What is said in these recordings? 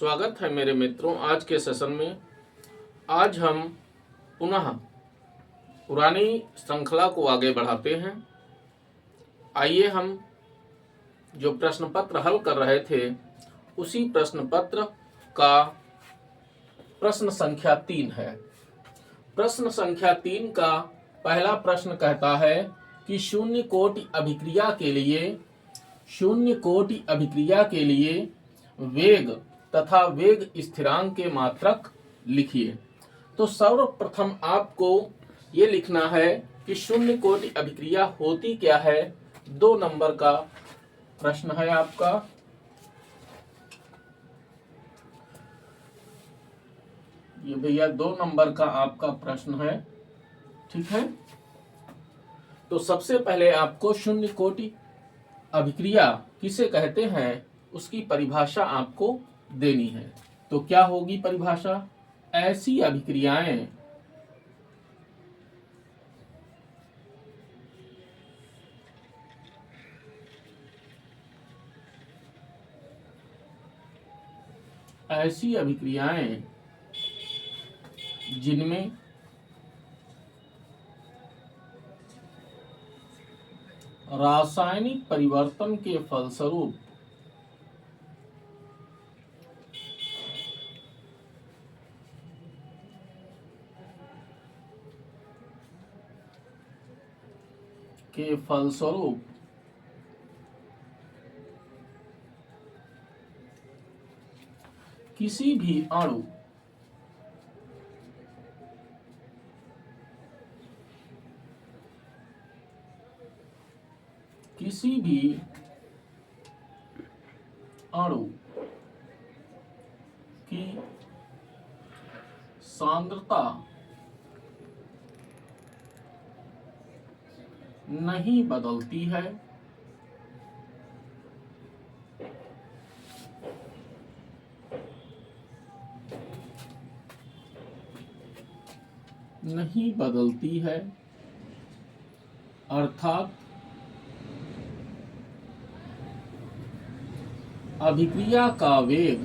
स्वागत है मेरे मित्रों। आज के सेशन में आज हम पुनः पुरानी श्रृंखला को आगे बढ़ाते हैं। आइए हम जो प्रश्न पत्र हल कर रहे थे उसी प्रश्न पत्र का प्रश्न संख्या 3 है। प्रश्न संख्या 3 का पहला प्रश्न कहता है कि शून्य कोटि अभिक्रिया के लिए वेग तथा वेग स्थिरांक के मात्रक लिखिए। तो सर्वप्रथम आपको ये लिखना है कि शून्य कोटि अभिक्रिया होती क्या है। 2 नंबर का प्रश्न है आपका। ये भैया 2 नंबर का आपका प्रश्न है, ठीक है। तो सबसे पहले आपको शून्य कोटि अभिक्रिया किसे कहते हैं उसकी परिभाषा आपको देनी है। तो क्या होगी परिभाषा? ऐसी अभिक्रियाएं जिनमें रासायनिक परिवर्तन के फलस्वरूप किसी भी अणु की सांद्रता नहीं बदलती है, अर्थात अभिक्रिया का वेग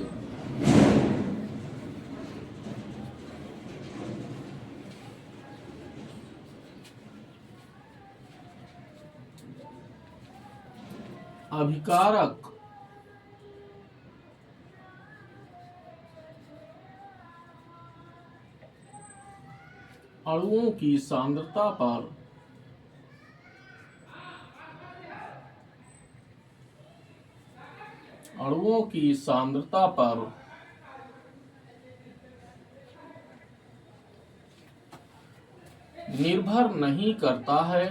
अभिकारक अणुओं की सांद्रता पर निर्भर नहीं करता है,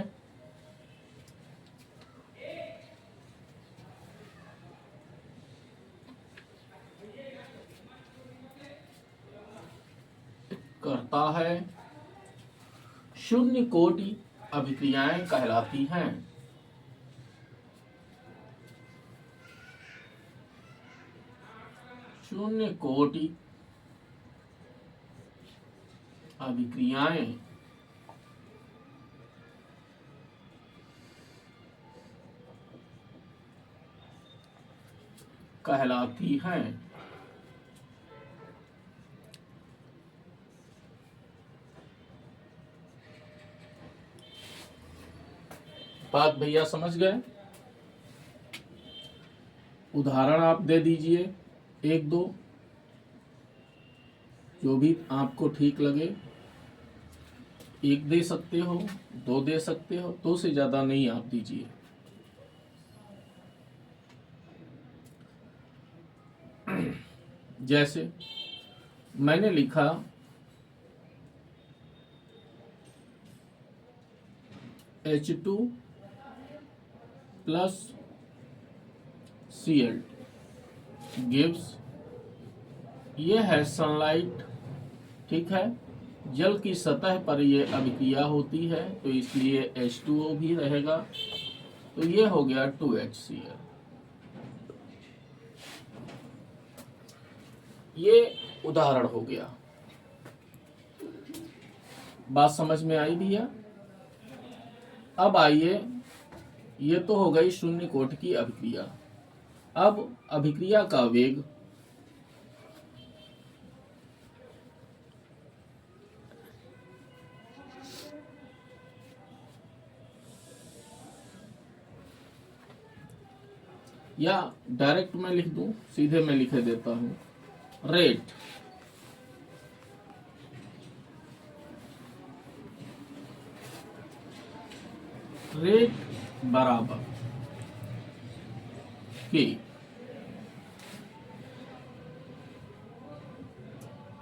शून्य कोटि अभिक्रियाएं कहलाती हैं। शून्य कोटि अभिक्रियाएं कहलाती हैं। बात भैया समझ गए? उदाहरण आप दे दीजिए 1-2, जो भी आपको ठीक लगे। 1 दे सकते हो, 2 दे सकते हो, 2 से ज्यादा नहीं आप दीजिए। जैसे मैंने लिखा H2 प्लस Cl2 गिव्स, ये है सनलाइट, ठीक है। जल की सतह पर ये अभिक्रिया होती है तो इसलिए H2O भी रहेगा। तो ये हो गया 2HCl। ये उदाहरण हो गया। बात समझ में आई भैया? अब आइए, ये तो हो गई शून्य कोटि की अभिक्रिया। अब अभिक्रिया का वेग या डायरेक्ट मैं लिख दूं, सीधे मैं लिख देता हूं, रेट बराबर के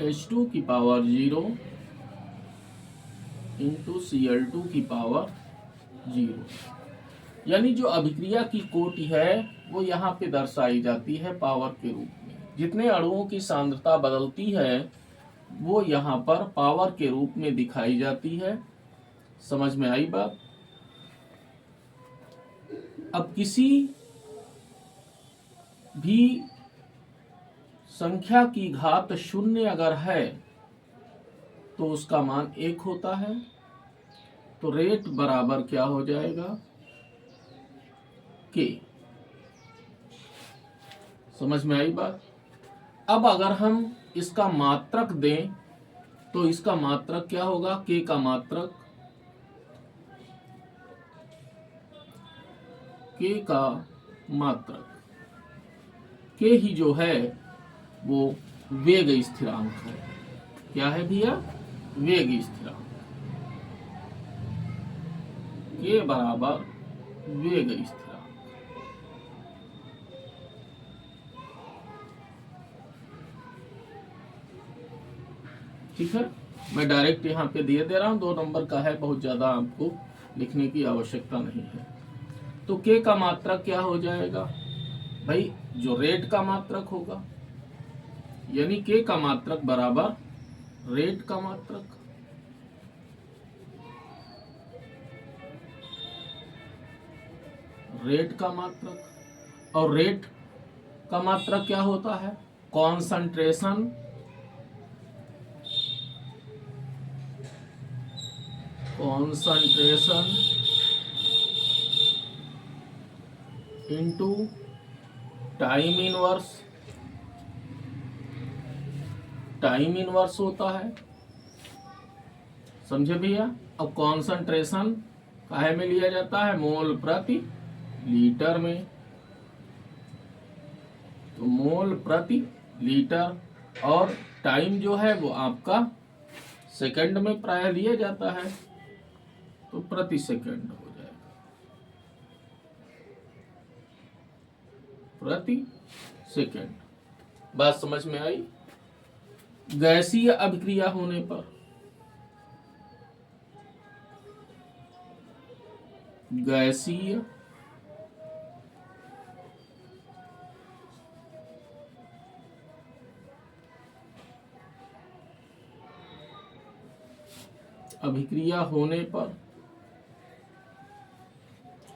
H2 की पावर 0 इंटू Cl2 की पावर 0। यानी जो अभिक्रिया की कोटि है वो यहाँ पे दर्शाई जाती है पावर के रूप में। जितने अणुओं की सांद्रता बदलती है वो यहाँ पर पावर के रूप में दिखाई जाती है। समझ में आई बात? अब किसी भी संख्या की घात 0 अगर है तो उसका मान 1 होता है। तो रेट बराबर क्या हो जाएगा, के। समझ में आई बात? अब अगर हम इसका मात्रक दें तो इसका मात्रक क्या होगा, के का मात्रक, के का मात्रक, के ही जो है वो वेग स्थिरांक है। क्या है भैया, वेग स्थिरांक। के बराबर वेग स्थिरांक। ठीक है, मैं डायरेक्ट यहाँ पे दे रहा हूं, 2 नंबर का है, बहुत ज्यादा आपको लिखने की आवश्यकता नहीं है। तो के का मात्रक क्या हो जाएगा भाई, जो रेट का मात्रक होगा, यानी के का मात्रक बराबर रेट का मात्रक। रेट का मात्रक, और रेट का मात्रक क्या होता है, कॉन्सेंट्रेशन इनटू टाइम इनवर्स होता है। समझे भैया? अब कॉन्सेंट्रेशन काहे में लिया जाता है, मोल प्रति लीटर में। तो मोल प्रति लीटर, और टाइम जो है वो आपका सेकंड में प्राय लिया जाता है, तो प्रति सेकंड हो जाएगा, प्रति सेकंड। बात समझ में आई? गैसीय अभिक्रिया होने पर, गैसीय अभिक्रिया होने पर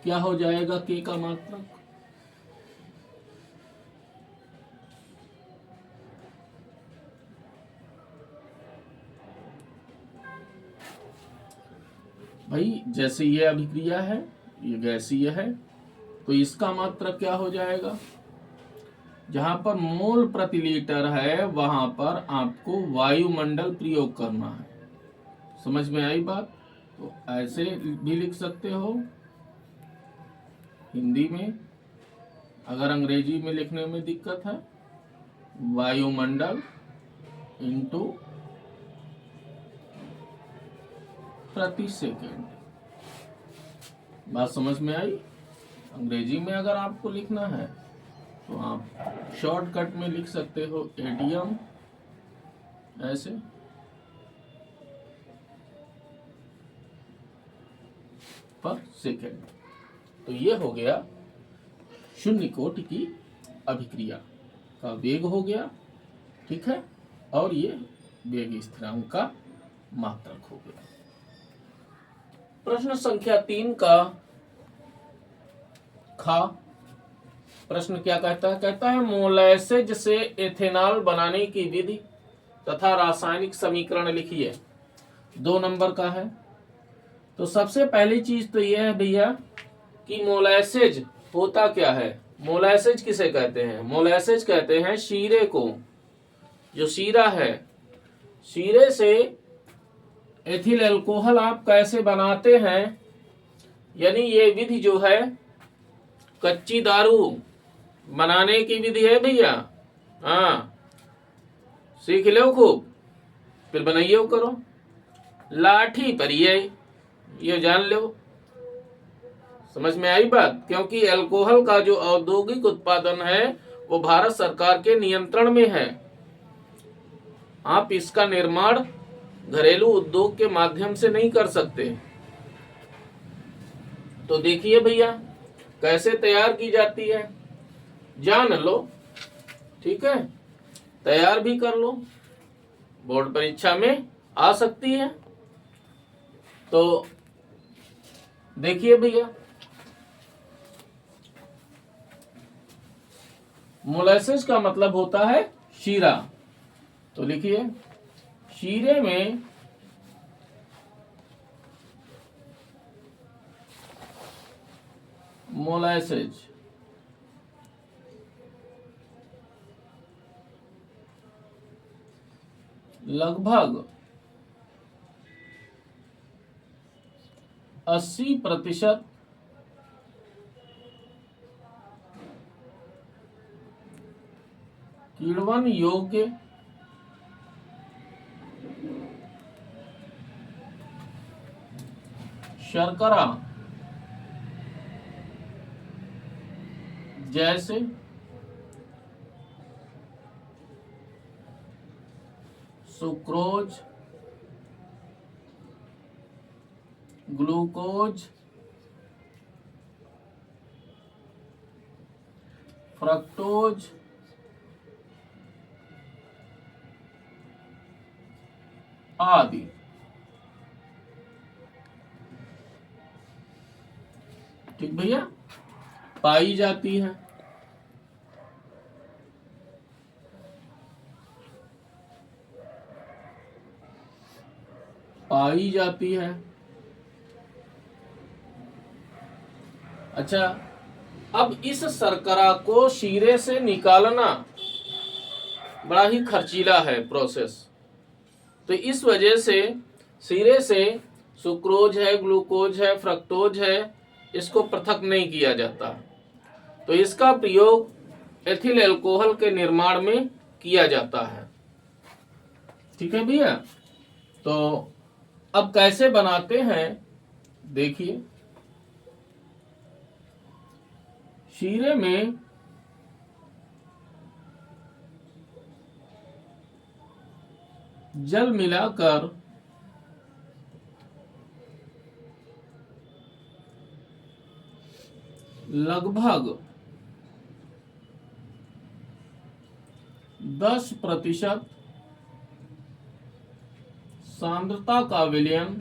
क्या हो जाएगा, के का मात्रक, भाई जैसे ये अभिक्रिया है, ये गैसीय है, तो इसका मात्रक क्या हो जाएगा, जहां पर मोल प्रति लीटर है वहां पर आपको वायुमंडल प्रयोग करना है। समझ में आई बात? तो ऐसे भी लिख सकते हो हिंदी में, अगर अंग्रेजी में लिखने में दिक्कत है, वायुमंडल इंटू प्रति सेकेंड। बात समझ में आई? अंग्रेजी में अगर आपको लिखना है तो आप शॉर्टकट में लिख सकते हो एटीएम, ऐसे पर सेकेंड। तो ये हो गया शून्य कोटि की अभिक्रिया का वेग हो गया, ठीक है, और ये वेग स्थिरांक का मात्रक हो गया। प्रश्न संख्या 3 का खा प्रश्न क्या कहता है, कहता है मोलैसेज से एथेनॉल बनाने की विधि तथा रासायनिक समीकरण लिखिए। 2 नंबर का है। तो सबसे पहली चीज तो यह है भैया कि मोलैसेज होता क्या है। मोलैसेज किसे कहते हैं, मोलैसेज कहते हैं शीरे को। जो शीरा है, शीरे से एथिल अल्कोहल आप कैसे बनाते हैं, यानी ये विधि जो है कच्ची दारू बनाने की विधि है भैया। हाँ, सीख लो खूब, फिर बनाइए करो। लाठी पर ये जान लो। समझ में आई बात? क्योंकि अल्कोहल का जो औद्योगिक उत्पादन है वो भारत सरकार के नियंत्रण में है। आप इसका निर्माण घरेलू उद्योग के माध्यम से नहीं कर सकते। तो देखिए भैया कैसे तैयार की जाती है, जान लो। ठीक है, तैयार भी कर लो, बोर्ड परीक्षा में आ सकती है। तो देखिए भैया, मोलेसेस का मतलब होता है शीरा। तो लिखिए, शीरे में मोलेसेस लगभग 80% किण्वन योग्य शर्करा जैसे सुक्रोज, ग्लूकोज, फ्रक्टोज आदि। ठीक भैया, पाई जाती है। पाई जाती है। अच्छा, अब इस शर्करा को शीरे से निकालना बड़ा ही खर्चीला है प्रोसेस। तो इस वजह से शीरे से सुक्रोज है, ग्लूकोज है, फ्रक्टोज है, इसको पृथक नहीं किया जाता। तो इसका प्रयोग एथिल अल्कोहल के निर्माण में किया जाता है। ठीक है भैया, तो अब कैसे बनाते हैं देखिए। शीरे में जल मिलाकर लगभग 10% सांद्रता का विलयन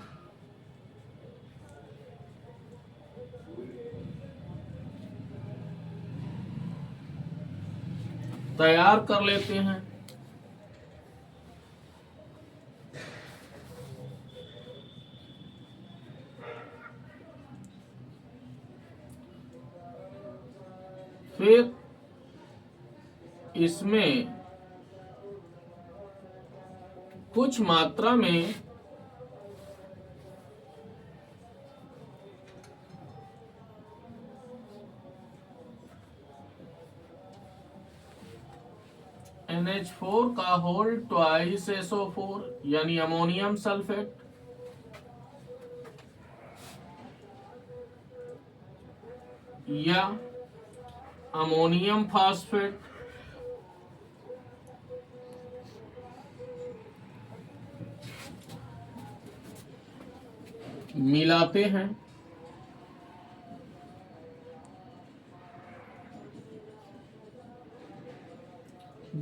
तैयार कर लेते हैं। फिर इसमें कुछ मात्रा में NH4 का होल ट्वाइस SO4 यानी अमोनियम सल्फेट या अमोनियम फास्फेट मिलाते हैं।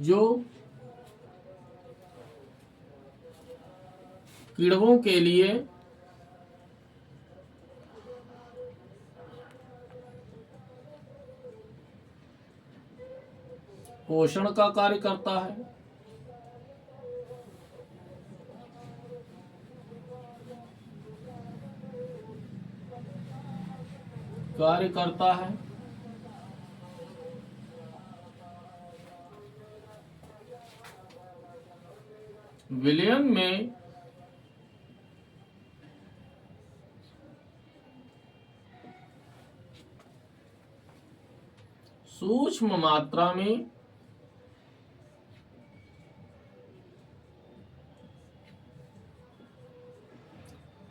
जो कीड़ों के लिए पोषण का कार्य करता है। कार्य करता है। विलयन में सूक्ष्म मात्रा में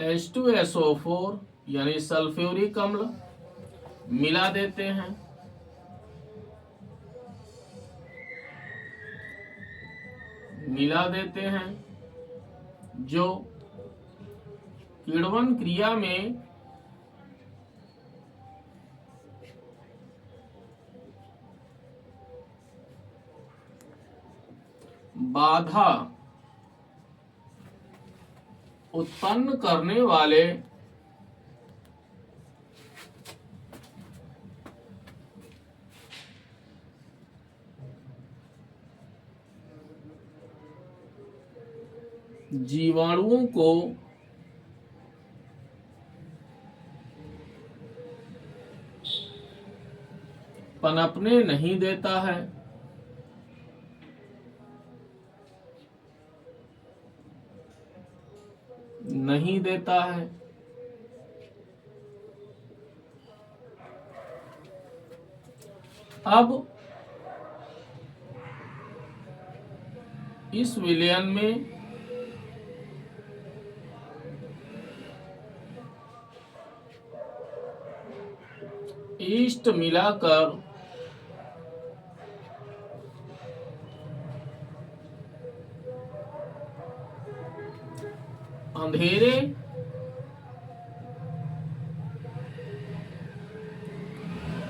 H2SO4 यानी सल्फ्यूरिक अम्ल मिला देते हैं। जो किण्वन क्रिया में बाधा उत्पन्न करने वाले जीवाणुओं को पनपने नहीं देता है। अब इस विलयन में ईस्ट मिलाकर अंधेरे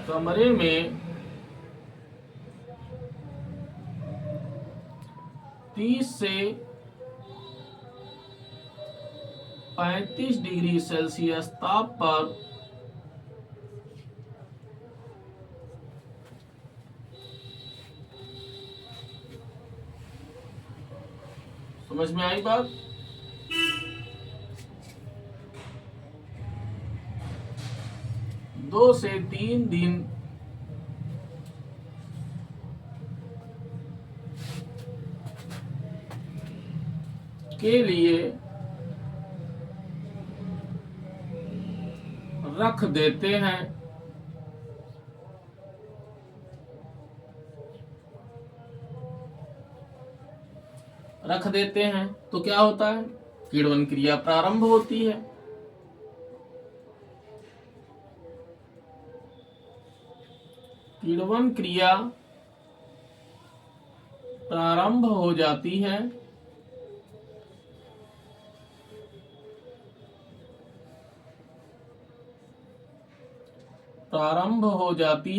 कमरे में 30 से 35 डिग्री सेल्सियस ताप पर समझ में आई बात? दो से 3 दिन के लिए रख देते हैं। तो क्या होता है? किण्वन क्रिया प्रारंभ होती है। किण्वन क्रिया प्रारंभ हो जाती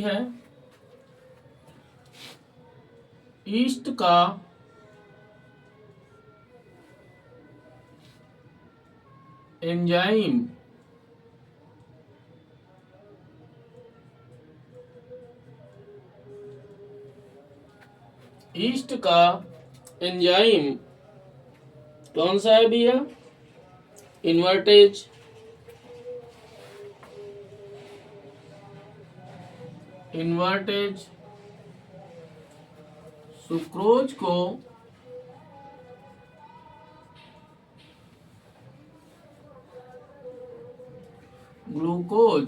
है। ईस्ट का एंजाइम कौन सा है भैया? इन्वर्टेज सुक्रोज को ग्लूकोज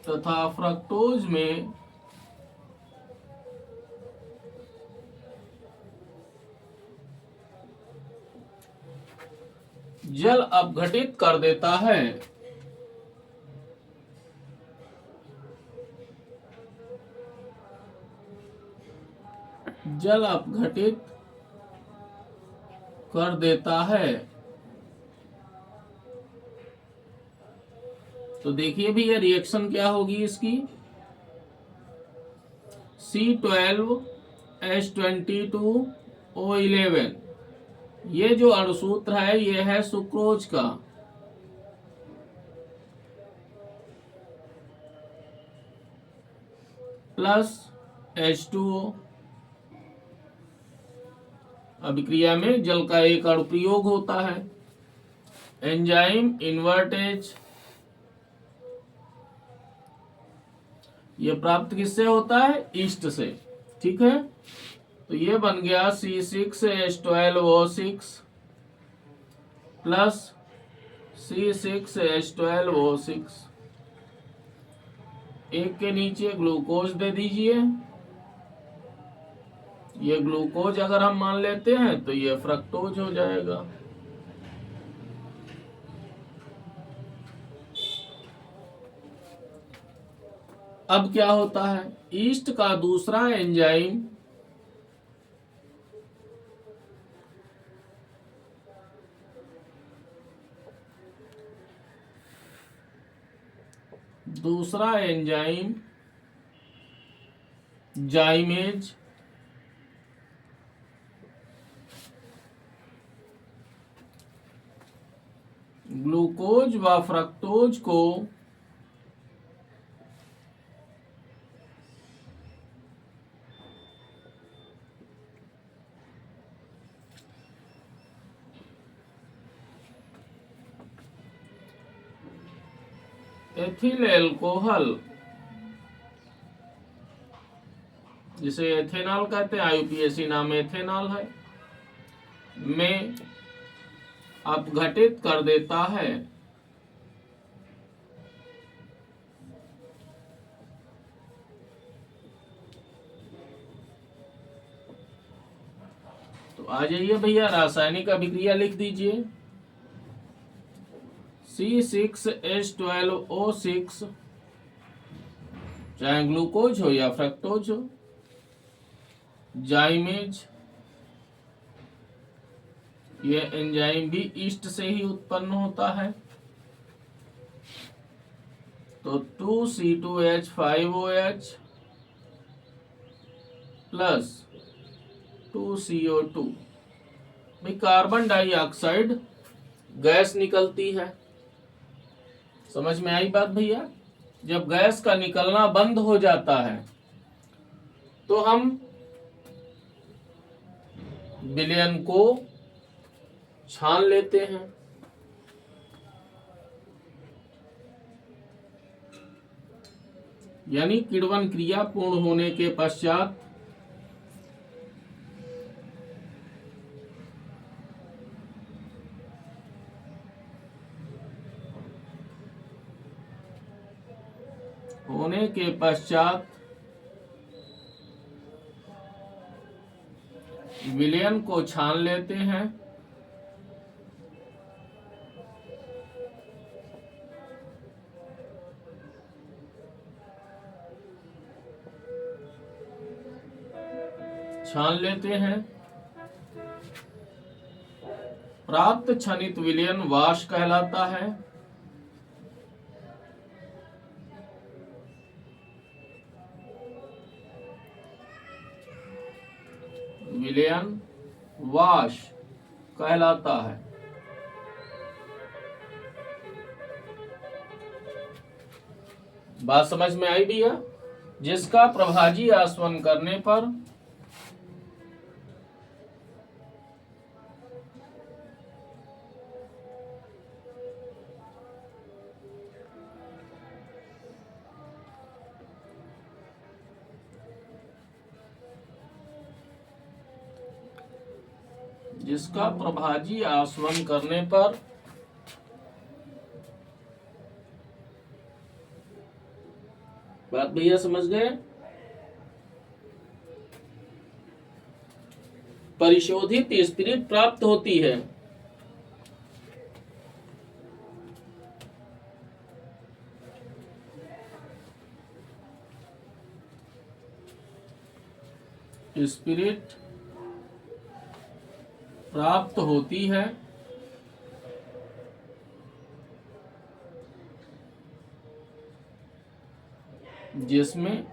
तथा फ्रक्टोज में जल अपघटित कर देता है। तो देखिए भैया रिएक्शन क्या होगी इसकी। C12H22O11 ये जो अणुसूत्र है ये है सुक्रोज का। Plus H2O। अभिक्रिया में जल का एक अणु प्रयोग होता है। एंजाइम इन्वर्टेज ये प्राप्त किससे होता है? ईस्ट से। ठीक है, तो ये बन गया C6H12O6 प्लस C6H12O6। एक के नीचे ग्लूकोज दे दीजिए। ये ग्लूकोज अगर हम मान लेते हैं तो ये फ्रक्टोज हो जाएगा। अब क्या होता है, ईस्ट का दूसरा एंजाइम जाइमेज ग्लूकोज व फ्रक्टोज को एथिल एल्कोहल, जिसे एथेनॉल कहते हैं, आईयूपीएसी नाम एथेनॉल है, में अपघटित कर देता है। तो आ जाइए भैया, रासायनिक अभिक्रिया लिख दीजिए। C6H12O6, चाहे ग्लूकोज हो या फ्रक्टोज हो, जाइमेज, ये एंजाइम भी ईस्ट से ही उत्पन्न होता है। तो 2C2H5OH प्लस 2CO2, भाई कार्बन डाइऑक्साइड गैस निकलती है। समझ में आई बात भैया? जब गैस का निकलना बंद हो जाता है तो हम विलयन को छान लेते हैं। यानी किण्वन क्रिया पूर्ण होने के पश्चात विलयन को छान लेते हैं। प्राप्त क्षनित विलयन वाश कहलाता है। विलयन वाश कहलाता है। बात समझ में आई भैया? जिसका प्रभाजी आसवन करने पर बात भैया समझ गए? परिशोधित स्पिरिट प्राप्त होती है। स्पिरिट प्राप्त होती है जिसमें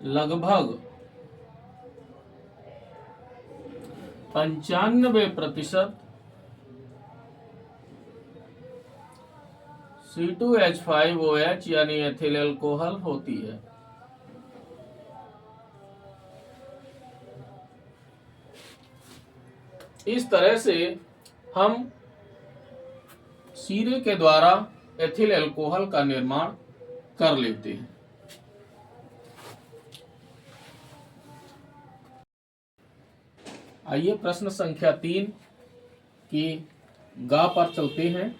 लगभग 95% C2H5OH यानी एथिल अल्कोहल होती है। इस तरह से हम शीरे के द्वारा एथिल अल्कोहल का निर्माण कर लेते हैं। आइए प्रश्न संख्या 3 की गा पर चलते हैं।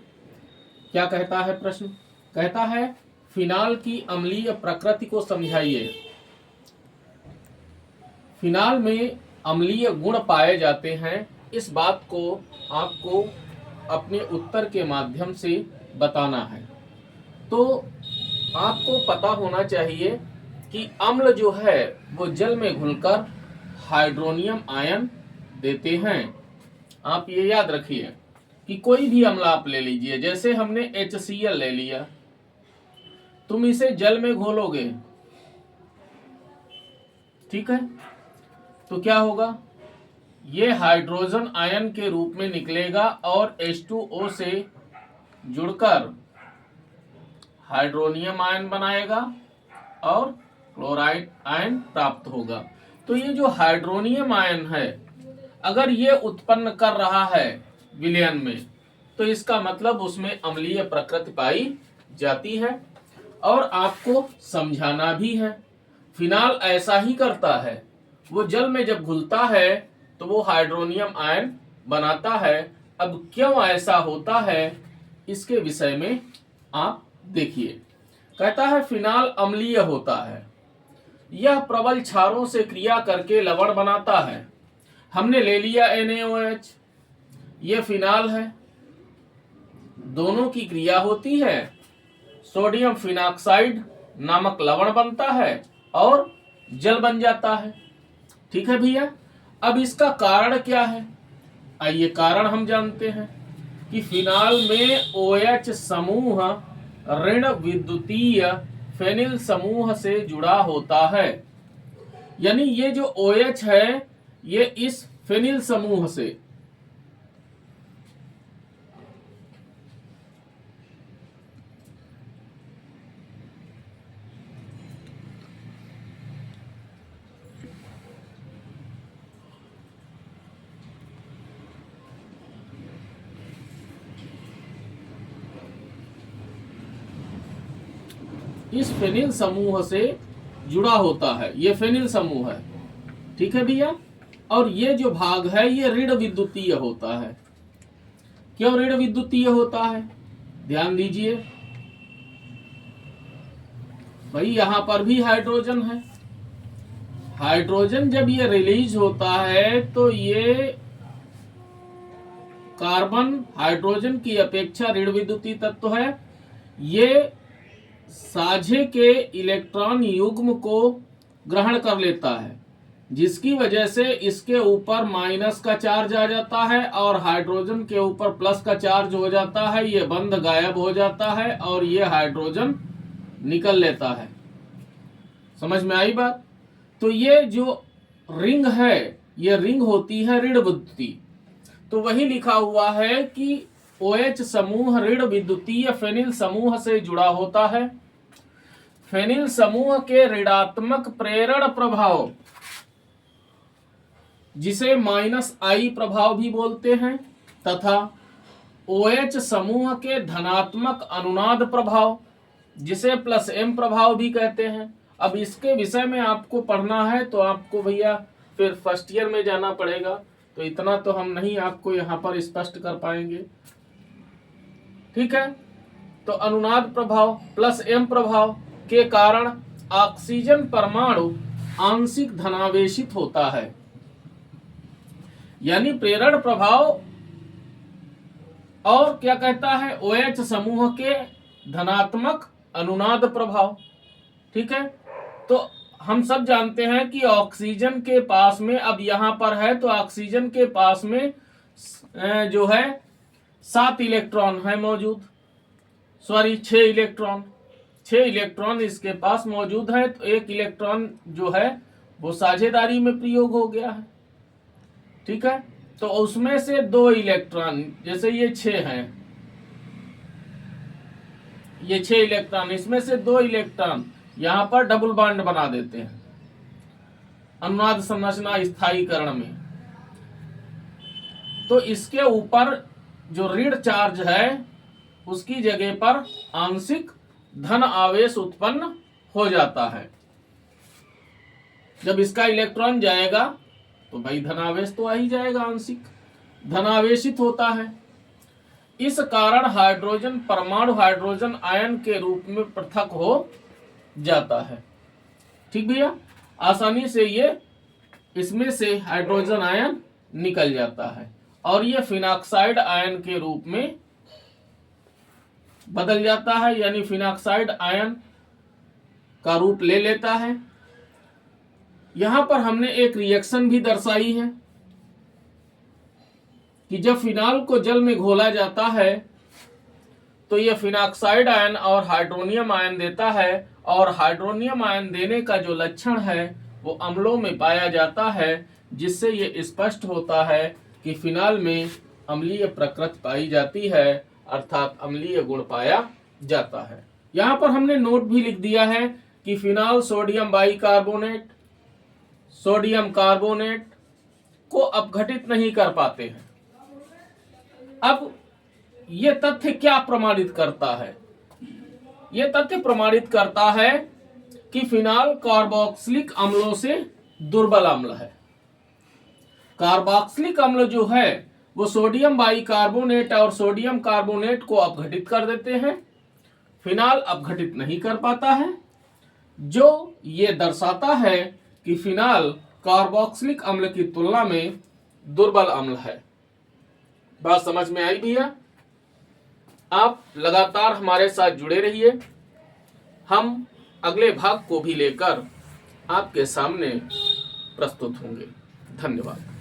क्या कहता है प्रश्न? कहता है फिनाल की अम्लीय प्रकृति को समझाइए। फिनाल में अम्लीय गुण पाए जाते हैं, इस बात को आपको अपने उत्तर के माध्यम से बताना है। तो आपको पता होना चाहिए कि अम्ल जो है वो जल में घुलकर हाइड्रोनियम आयन देते हैं। आप ये याद रखिए कि कोई भी अम्ल आप ले लीजिए, जैसे हमने HCl ले लिया, तुम इसे जल में घोलोगे, ठीक है, तो क्या होगा? ये हाइड्रोजन आयन के रूप में निकलेगा और H2O से जुड़कर हाइड्रोनियम आयन बनाएगा और क्लोराइड आयन प्राप्त होगा। तो ये जो हाइड्रोनियम आयन है, अगर ये उत्पन्न कर रहा है विलयन में, तो इसका मतलब उसमें अम्लीय प्रकृति पाई जाती है। और आपको समझाना भी है, फिनाल ऐसा ही करता है, वो जल में जब घुलता है तो वो हाइड्रोनियम आयन बनाता है। अब क्यों ऐसा होता है, इसके विषय में आप देखिए। कहता है फिनाल अम्लीय होता है, यह प्रबल क्षारों से क्रिया करके लवण बनाता है। हमने ले लिया NaOH, ये फिनाल है, दोनों की क्रिया होती है, सोडियम फिनॉक्साइड नामक लवण बनता है और जल बन जाता है। ठीक है भैया, अब इसका कारण क्या है? आइए कारण हम जानते हैं कि फिनाल में OH समूह ऋण विद्युतीय फेनिल समूह से जुड़ा होता है। यानी ये जो OH है ये इस फेनिल समूह से फेनिल समूह से जुड़ा होता है। ये फेनिल समूह है, ठीक है भैया। और ये जो भाग है ये ऋण विद्युतीय होता है। क्यों ऋण विद्युतीय होता है? ध्यान दीजिए भाई, यहां पर भी हाइड्रोजन है। हाइड्रोजन जब ये रिलीज होता है तो ये कार्बन हाइड्रोजन की अपेक्षा ऋण विद्युतीय तत्व है। ये साझे के इलेक्ट्रॉन युग्म को ग्रहण कर लेता है, जिसकी वजह से इसके ऊपर माइनस का चार्ज आ जाता है और हाइड्रोजन के ऊपर प्लस का चार्ज हो जाता है। ये बंध गायब हो जाता है और ये हाइड्रोजन निकल लेता है। समझ में आई बात? तो ये जो रिंग है ये रिंग होती है ऋण विद्युतीय। तो वही लिखा हुआ है कि OH समूह ऋण विद्युतीय फेनिल समूह से जुड़ा होता है। फेनिल समूह के ऋणात्मक प्रेरण प्रभाव, जिसे -I प्रभाव भी बोलते हैं, तथा OH समूह के धनात्मक अनुनाद प्रभाव, जिसे +M प्रभाव भी कहते हैं। अब इसके विषय में आपको पढ़ना है तो आपको भैया फिर फर्स्ट ईयर में जाना पड़ेगा, तो इतना तो हम नहीं आपको यहाँ पर स्पष्ट कर पाएंगे, ठीक है। तो अनुनाद प्रभाव +M प्रभाव के कारण ऑक्सीजन परमाणु आंशिक धनावेशित होता है। यानी प्रेरण प्रभाव और क्या कहता है, OH समूह के धनात्मक अनुनाद प्रभाव, ठीक है। तो हम सब जानते हैं कि ऑक्सीजन के पास में, अब यहां पर है तो ऑक्सीजन के पास में जो है 7 इलेक्ट्रॉन है मौजूद, सॉरी 6 इलेक्ट्रॉन, 6 इलेक्ट्रॉन इसके पास मौजूद है। तो 1 इलेक्ट्रॉन जो है वो साझेदारी में प्रयोग हो गया है, ठीक है। तो उसमें से 2 इलेक्ट्रॉन, जैसे ये 6 हैं, ये 6 इलेक्ट्रॉन, इसमें से 2 इलेक्ट्रॉन यहां पर डबल बॉन्ड बना देते हैं अनुनाद संरचना स्थायीकरण में। तो इसके ऊपर जो ऋण चार्ज है उसकी जगह पर आंशिक धन आवेश उत्पन्न हो जाता है। जब इसका इलेक्ट्रॉन जाएगा तो भाई धनावेश तो आ ही जाएगा, आंशिक धनावेशित होता है। इस कारण हाइड्रोजन परमाणु हाइड्रोजन आयन के रूप में पृथक हो जाता है। ठीक भैया, आसानी से ये इसमें से हाइड्रोजन आयन निकल जाता है और ये फिनॉक्साइड आयन के रूप में बदल जाता है, यानी फिनॉक्साइड आयन का रूप ले लेता है। यहां पर हमने एक रिएक्शन भी दर्शाई है कि जब फिनॉल को जल में घोला जाता है तो यह फिनॉक्साइड आयन और हाइड्रोनियम आयन देता है, और हाइड्रोनियम आयन देने का जो लक्षण है वो अम्लों में पाया जाता है, जिससे ये स्पष्ट होता है कि फिनॉल में अम्लीय प्रकृति पाई जाती है, अर्थात अम्लीय गुण पाया जाता है। यहां पर हमने नोट भी लिख दिया है कि phenol sodium bicarbonate sodium carbonate को अपघटित नहीं कर पाते हैं। अब यह तथ्य क्या प्रमाणित करता है? यह तथ्य प्रमाणित करता है कि फिनॉल कार्बोक्सिलिक अम्लों से दुर्बल अम्ल है। कार्बोक्सिलिक अम्ल जो है वो सोडियम बाइकार्बोनेट और सोडियम कार्बोनेट को अपघटित कर देते हैं, फिनॉल अपघटित नहीं कर पाता है, जो ये दर्शाता है कि फिनॉल कार्बोक्सिलिक अम्ल की तुलना में दुर्बल अम्ल है। बात समझ में आई भैया? आप लगातार हमारे साथ जुड़े रहिए, हम अगले भाग को भी लेकर आपके सामने प्रस्तुत होंगे। धन्यवाद।